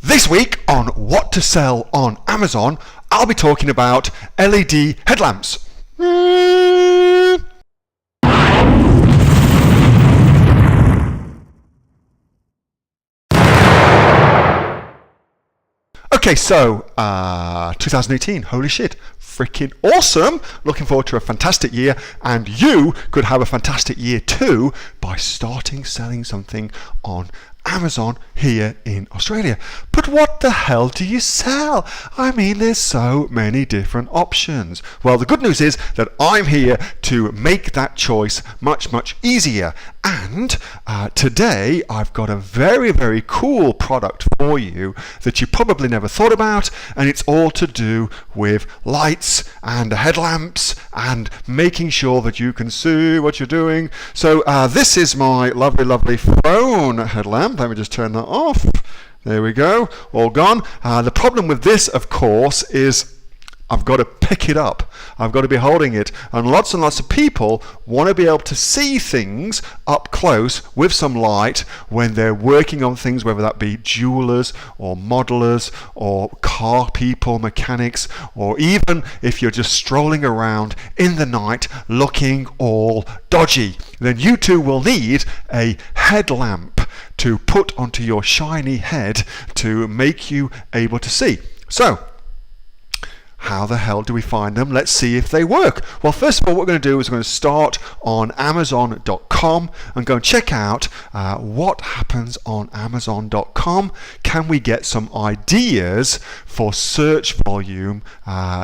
This week on What to Sell on Amazon, I'll be talking about LED headlamps. Okay, so 2018, holy shit, freaking awesome. Looking forward to a fantastic year, and you could have a fantastic year too by starting selling something on Amazon here in Australia. But what the hell do you sell? I mean, there's so many different options. Well, the good news is that I'm here to make that choice much, much easier. And today I've got a very, very cool product for you that you probably never thought about, and it's all to do with lights and headlamps and making sure that you can see what you're doing. So this is my lovely, lovely phone headlamp. Let me just turn that off. There we go, all gone. The problem with this, of course, is I've got to pick it up. I've got to be holding it. And lots of people want to be able to see things up close with some light when they're working on things, whether that be jewelers or modelers or car people, mechanics, or even if you're just strolling around in the night looking all dodgy. Then you too will need a headlamp to put onto your shiny head to make you able to see. So, how the hell do we find them? Let's see if they work. Well, first of all, what we're going to do is we're going to start on Amazon.com and go and check out what happens on Amazon.com. Can we get some ideas for search volume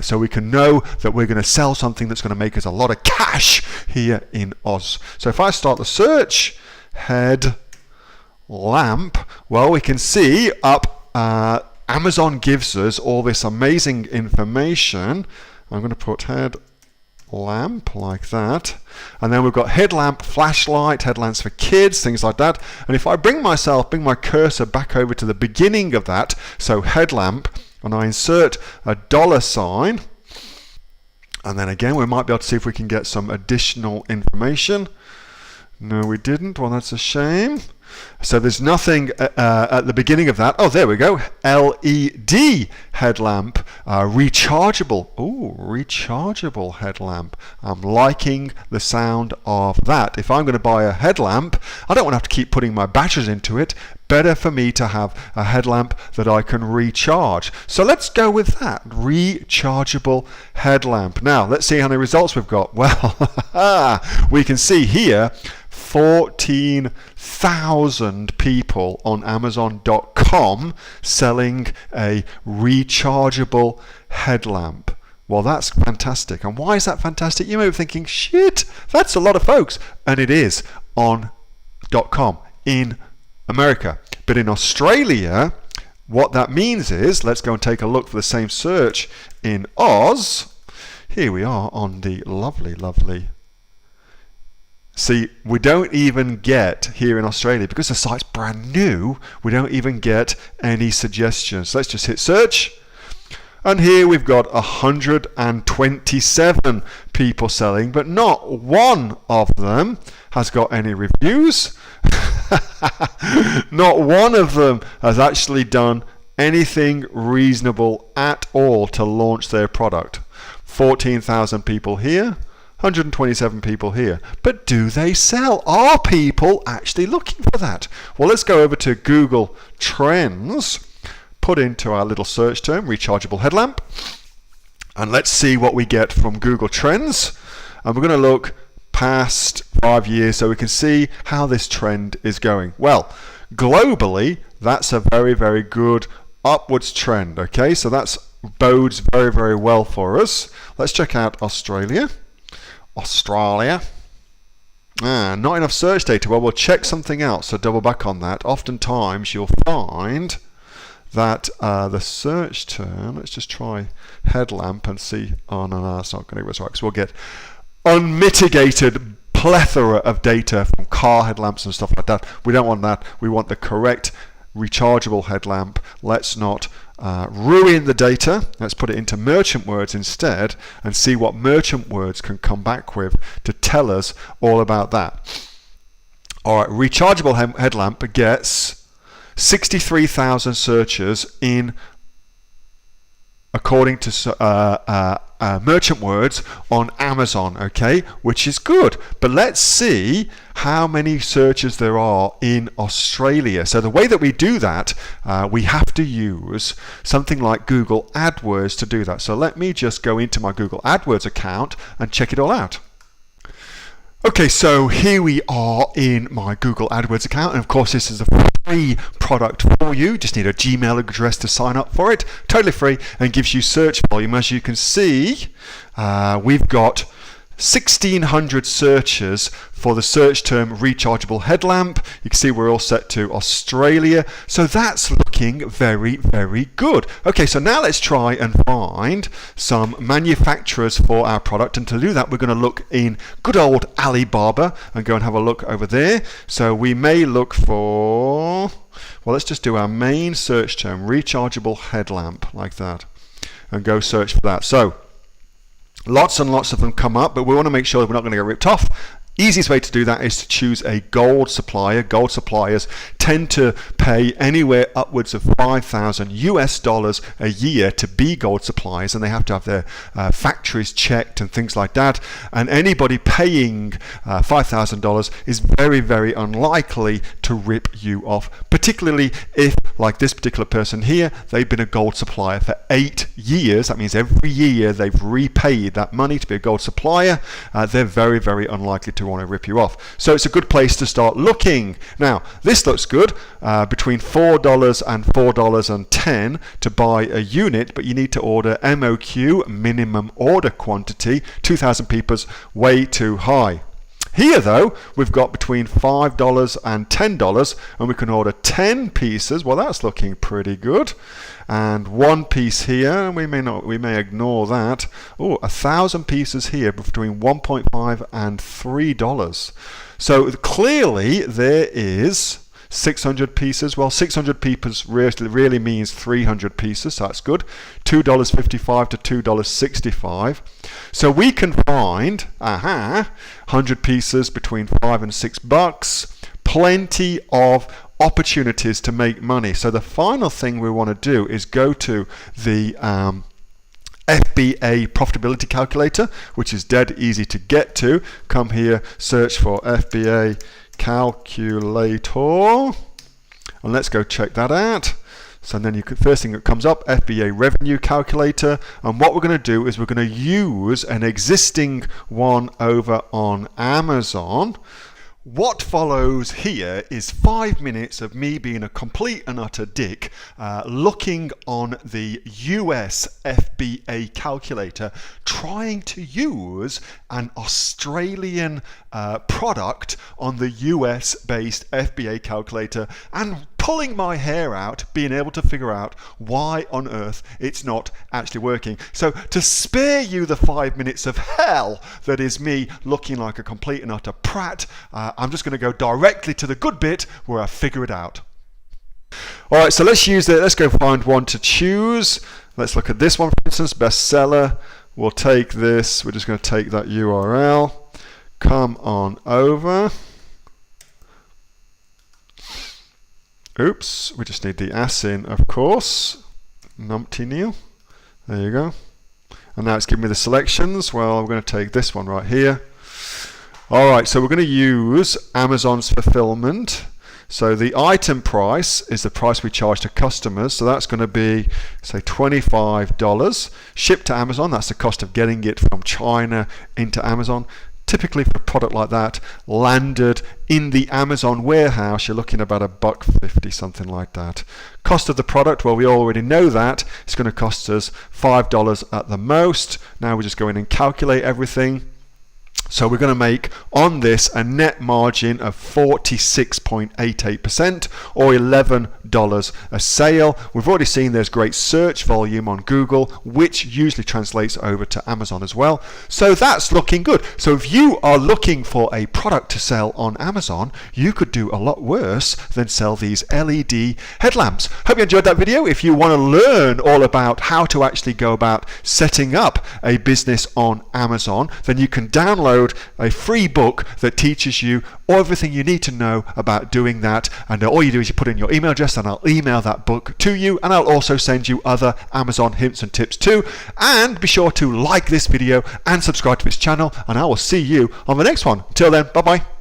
so we can know that we're going to sell something that's going to make us a lot of cash here in Oz. So if I start the search, head lamp, well, we can see up Amazon gives us all this amazing information. I'm going to put head lamp like that, and then we've got headlamp, flashlight, headlamps for kids, things like that. And if I bring my cursor back over to the beginning of that, so headlamp, and I insert a $sign, and then again we might be able to see if we can get some additional information. No, we didn't. Well, that's a shame. So there's nothing at the beginning of that. Oh, there we go. LED headlamp, rechargeable. Oh, rechargeable headlamp. I'm liking the sound of that. If I'm going to buy a headlamp, I don't want to have to keep putting my batteries into it. Better for me to have a headlamp that I can recharge. So let's go with that. Rechargeable headlamp. Now, let's see how many results we've got. Well, we can see here 14,000 people on Amazon.com selling a rechargeable headlamp. Well, that's fantastic. And why is that fantastic? You may be thinking, shit, that's a lot of folks. And it is on .com in America. But in Australia, what that means is, let's go and take a look for the same search in Oz. Here we are on the lovely, lovely. See, we don't even get here in Australia, because the site's brand new, we don't even get any suggestions. Let's just hit search. And here we've got 127 people selling, but not one of them has got any reviews. Not one of them has actually done anything reasonable at all to launch their product. 14,000 people here, 127 people here. But do they sell? Are people actually looking for that? Well, let's go over to Google Trends, put into our little search term, rechargeable headlamp, and let's see what we get from Google Trends. And we're going to look past 5 years so we can see how this trend is going. Well, globally, that's a very, very good upwards trend. Okay, so that bodes very, very well for us. Let's check out Australia. Not enough search data. Well, we'll check something else, so double back on that. Oftentimes you'll find that the search term, let's just try headlamp and see. Oh no, that's not going to go right, because we'll get unmitigated plethora of data from car headlamps and stuff like that. We don't want that. We want the correct rechargeable headlamp. Let's not ruin the data. Let's put it into merchant words instead and see what merchant words can come back with to tell us all about that. All right, rechargeable headlamp gets 63,000 searches in, according to merchant words on Amazon, okay, which is good. But let's see how many searches there are in Australia. So the way that we do that, we have to use something like Google AdWords to do that. So let me just go into my Google AdWords account and check it all out. Okay, so here we are in my Google AdWords account, and of course this is a free product for you. Just need a Gmail address to sign up for it. Totally free, and gives you search volume. As you can see, we've got 1,600 searches for the search term rechargeable headlamp. You can see we're all set to Australia. So that's looking very, very good. Okay, so now let's try and find some manufacturers for our product. And to do that, we're going to look in good old Alibaba and go and have a look over there. So we may look for, well, let's just do our main search term, rechargeable headlamp, like that, and go search for that. So lots and lots of them come up, but we want to make sure that we're not going to get ripped off. Easiest way to do that is to choose a gold supplier. Gold suppliers tend to pay anywhere upwards of $5,000 a year to be gold suppliers, and they have to have their factories checked and things like that. And anybody paying $5,000 is very, very unlikely to rip you off, particularly if, like this particular person here, they've been a gold supplier for 8 years. That means every year they've repaid that money to be a gold supplier. They're very, very unlikely to want to rip you off. So it's a good place to start looking. Now, this looks good, between $4 and $4.10 to buy a unit, but you need to order MOQ, minimum order quantity. 2,000 pieces, way too high. Here though, we've got between $5 and $10, and we can order 10 pieces. Well, that's looking pretty good. And one piece here, we may ignore that. Oh, 1,000 pieces here between $1.5 and $3. So clearly there is 600 pieces. Well, 600 pieces really means 300 pieces, so that's good. $2.55 to $2.65. So we can find 100 pieces between $5 and $6. Plenty of opportunities to make money. So the final thing we want to do is go to the FBA profitability calculator, which is dead easy to get to. Come here, search for FBA calculator, and let's go check that out. So then first thing that comes up, FBA revenue calculator, and what we're going to do is we're going to use an existing one over on Amazon. What follows here is 5 minutes of me being a complete and utter dick, looking on the US FBA calculator, trying to use an Australian product on the US based FBA calculator, and pulling my hair out, being able to figure out why on earth it's not actually working. So to spare you the 5 minutes of hell that is me looking like a complete and utter prat, I'm just going to go directly to the good bit where I figure it out. All right, so let's use it. Let's go find one to choose. Let's look at this one, for instance, bestseller. We'll take this. We're just going to take that URL. Come on over. Oops, we just need the S in, of course. Numpty Neil. There you go. And now it's giving me the selections. Well, we're going to take this one right here. All right, so we're going to use Amazon's fulfillment. So the item price is the price we charge to customers. So that's going to be, say, $25. Shipped to Amazon, that's the cost of getting it from China into Amazon. Typically for a product like that, landed in the Amazon warehouse, you're looking about $1.50, something like that. Cost of the product, well, we already know that. It's going to cost us $5 at the most. Now we just go in and calculate everything. So we're going to make on this a net margin of 46.88% or $11 a sale. We've already seen there's great search volume on Google, which usually translates over to Amazon as well. So that's looking good. So if you are looking for a product to sell on Amazon, you could do a lot worse than sell these LED headlamps. Hope you enjoyed that video. If you want to learn all about how to actually go about setting up a business on Amazon, then you can download download a free book that teaches you everything you need to know about doing that. And all you do is you put in your email address and I'll email that book to you, and I'll also send you other Amazon hints and tips too. And be sure to like this video and subscribe to this channel, and I will see you on the next one. Till then, bye bye.